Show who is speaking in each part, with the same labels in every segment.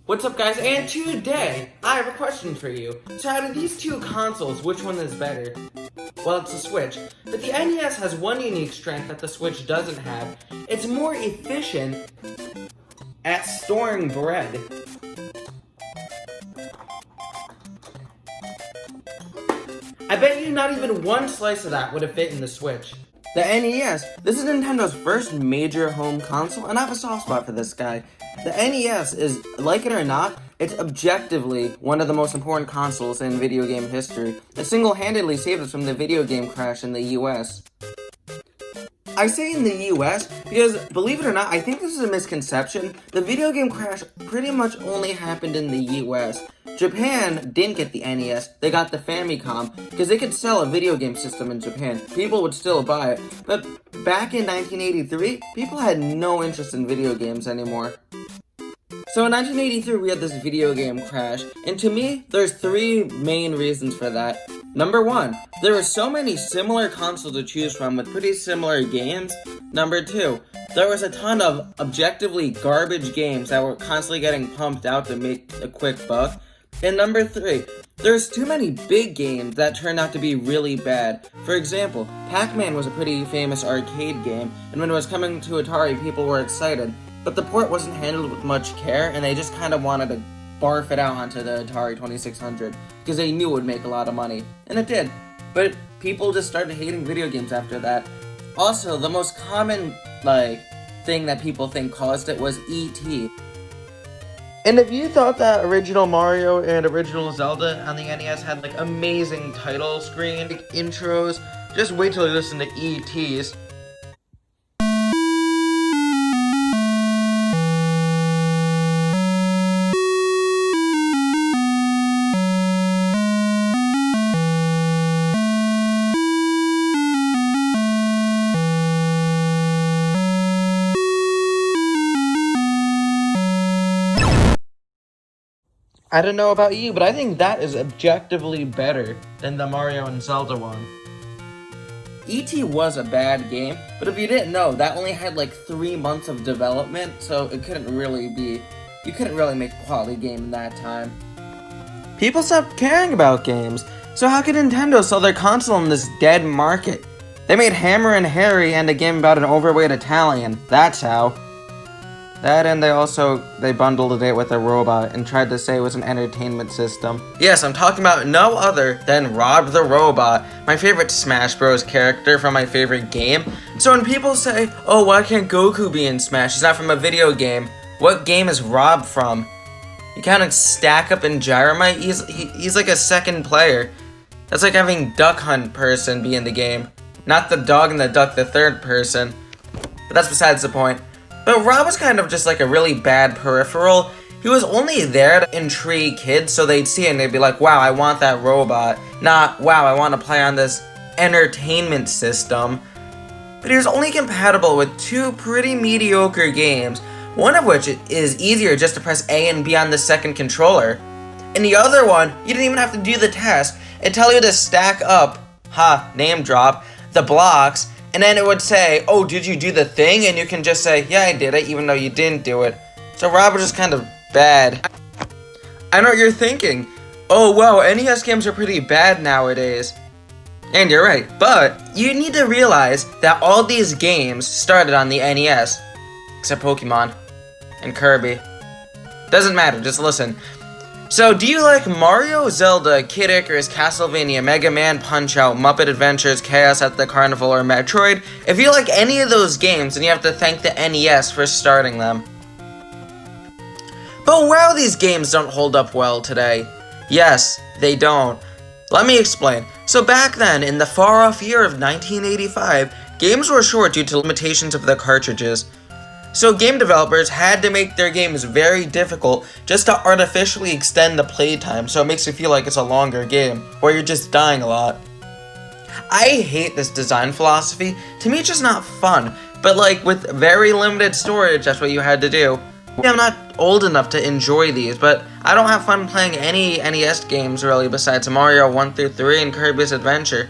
Speaker 1: What's up, guys? And today, I have a question for you. So out of these two consoles, which one is better? Well, it's the Switch. But the NES has one unique strength that the Switch doesn't have. It's more efficient at storing bread. I bet you not even one slice of that would have fit in the Switch. The NES. This is Nintendo's first major home console, and I have a soft spot for this guy. The NES is, like it or not, it's objectively one of the most important consoles in video game history. It single-handedly saved us from the video game crash in the US. I say in the US because, believe it or not, I think this is a misconception. The video game crash pretty much only happened in the US. Japan didn't get the NES, they got the Famicom, because they could sell a video game system in Japan. People would still buy it. But back in 1983, people had no interest in video games anymore. So in 1983, we had this video game crash, and to me, there's three main reasons for that. Number one, there were so many similar consoles to choose from with pretty similar games. Number two, there was a ton of objectively garbage games that were constantly getting pumped out to make a quick buck. And number three, there's too many big games that turned out to be really bad. For example, Pac-Man was a pretty famous arcade game, and when it was coming to Atari, people were excited. But the port wasn't handled with much care, and they just kind of wanted to barf it out onto the Atari 2600 because they knew it would make a lot of money. And it did. But people just started hating video games after that. Also, the most common, thing that people think caused it was E.T. And if you thought that original Mario and original Zelda on the NES had, amazing title screen intros, just wait till you listen to E.T.'s. I don't know about you, but I think that is objectively better than the Mario and Zelda one. E.T. was a bad game, but if you didn't know, that only had 3 months of development, so you couldn't really make a quality game in that time. People stopped caring about games, so how could Nintendo sell their console in this dead market? They made Hammer and Harry and a game about an overweight Italian, that's how. That and they bundled it with a robot and tried to say it was an entertainment system. Yes, I'm talking about no other than Rob the Robot, my favorite Smash Bros. Character from my favorite game. So when people say, oh, why can't Goku be in Smash? He's not from a video game. What game is Rob from? You can't Stack Up and Gyromite? He's like a second player. That's like having Duck Hunt person be in the game. Not the dog and the duck, the third person. But that's besides the point. But Rob was kind of just like a really bad peripheral. He was only there to intrigue kids so they'd see it and they'd be like, wow, I want that robot. Not, wow, I want to play on this entertainment system. But he was only compatible with two pretty mediocre games, one of which is easier just to press A and B on the second controller. And the other one, you didn't even have to do the task. It'd tell you to stack up, name drop, the blocks, and then it would say, oh, did you do the thing? And you can just say, yeah, I did it, even though you didn't do it. So Rob was just kind of bad. I know what you're thinking. Oh, wow, NES games are pretty bad nowadays. And you're right, but you need to realize that all these games started on the NES. Except Pokemon. And Kirby. Doesn't matter, just listen. So, do you like Mario, Zelda, Kid Icarus, Castlevania, Mega Man, Punch-Out, Muppet Adventures, Chaos at the Carnival, or Metroid? If you like any of those games, then you have to thank the NES for starting them. But wow, these games don't hold up well today. Yes, they don't. Let me explain. So back then, in the far-off year of 1985, games were short due to limitations of the cartridges. So game developers had to make their games very difficult just to artificially extend the playtime so it makes you feel like it's a longer game, or you're just dying a lot. I hate this design philosophy. To me, it's just not fun. But with very limited storage, that's what you had to do. I'm not old enough to enjoy these, but I don't have fun playing any NES games really besides Mario 1 through 3 and Kirby's Adventure.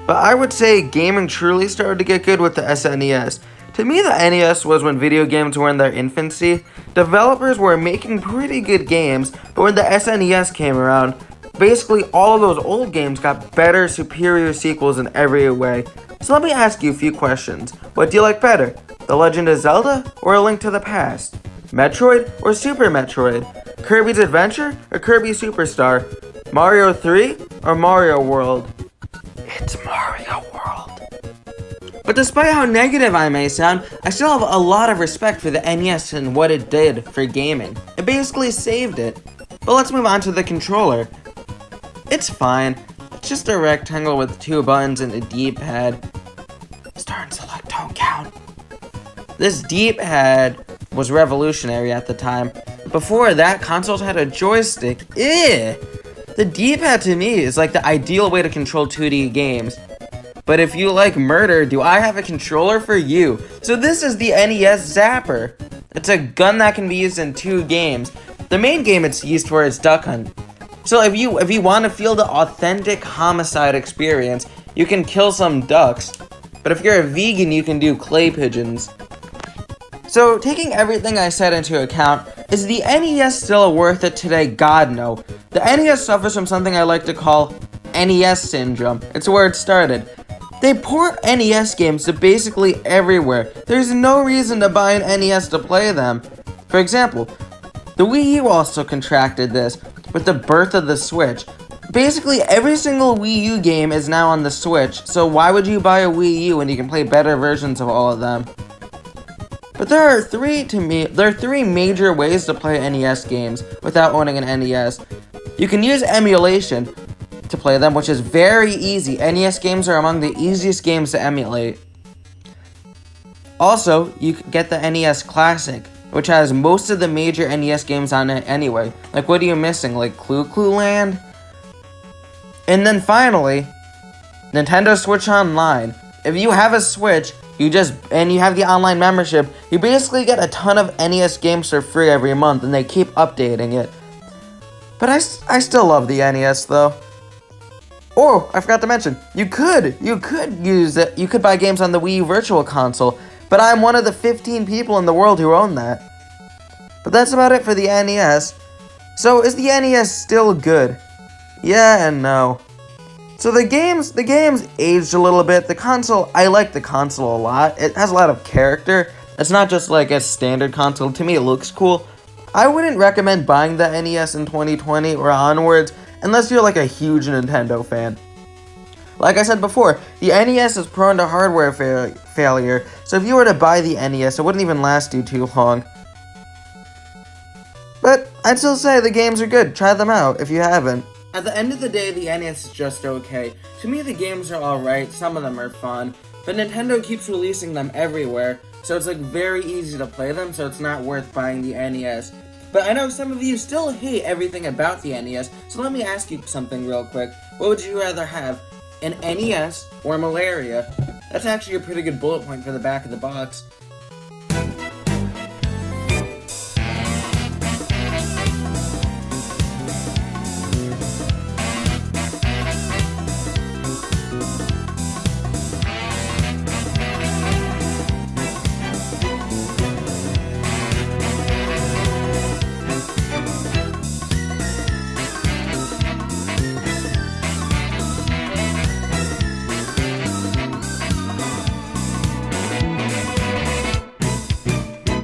Speaker 1: But I would say gaming truly started to get good with the SNES. To me, the NES was when video games were in their infancy. Developers were making pretty good games, but when the SNES came around, basically all of those old games got better, superior sequels in every way. So let me ask you a few questions. What do you like better? The Legend of Zelda or A Link to the Past? Metroid or Super Metroid? Kirby's Adventure or Kirby Superstar? Mario 3 or Mario World? It's Mario World. But despite how negative I may sound, I still have a lot of respect for the NES and what it did for gaming. It basically saved it. But let's move on to the controller. It's fine. It's just a rectangle with 2 buttons and a D-pad. Start and select don't count. This D-pad was revolutionary at the time. Before that, consoles had a joystick. The D-pad to me is like the ideal way to control 2D games. But if you like murder, do I have a controller for you? So this is the NES Zapper. It's a gun that can be used in 2 games. The main game it's used for is Duck Hunt. So if you want to feel the authentic homicide experience, you can kill some ducks. But if you're a vegan, you can do clay pigeons. So taking everything I said into account, is the NES still worth it today? God no. The NES suffers from something I like to call NES syndrome. It's where it started. They port NES games to basically everywhere. There's no reason to buy an NES to play them. For example, the Wii U also contracted this with the birth of the Switch. Basically, every single Wii U game is now on the Switch, so why would you buy a Wii U when you can play better versions of all of them? But there are three major ways to play NES games without owning an NES. You can use emulation to play them, which is very easy. NES games are among the easiest games to emulate. Also, you can get the NES Classic, which has most of the major NES games on it anyway. Like, what are you missing? Like Clue Land? And then finally, Nintendo Switch Online. If you have a Switch, and you have the online membership, you basically get a ton of NES games for free every month, and they keep updating it. But I still love the NES though. Oh, I forgot to mention, you could use it. You could buy games on the Wii U Virtual Console, but I'm one of the 15 people in the world who own that. But that's about it for the NES. So is the NES still good? Yeah and no. So the games aged a little bit. The console, I like the console a lot. It has a lot of character. It's not just like a standard console. To me, it looks cool. I wouldn't recommend buying the NES in 2020 or onwards unless you're like a huge Nintendo fan. Like I said before, the NES is prone to hardware failure, so if you were to buy the NES, it wouldn't even last you too long. But I'd still say the games are good. Try them out if you haven't. At the end of the day, the NES is just okay. To me, the games are alright, some of them are fun, but Nintendo keeps releasing them everywhere, so it's like very easy to play them, so it's not worth buying the NES. But I know some of you still hate everything about the NES, so let me ask you something real quick. What would you rather have, an NES or malaria? That's actually a pretty good bullet point for the back of the box.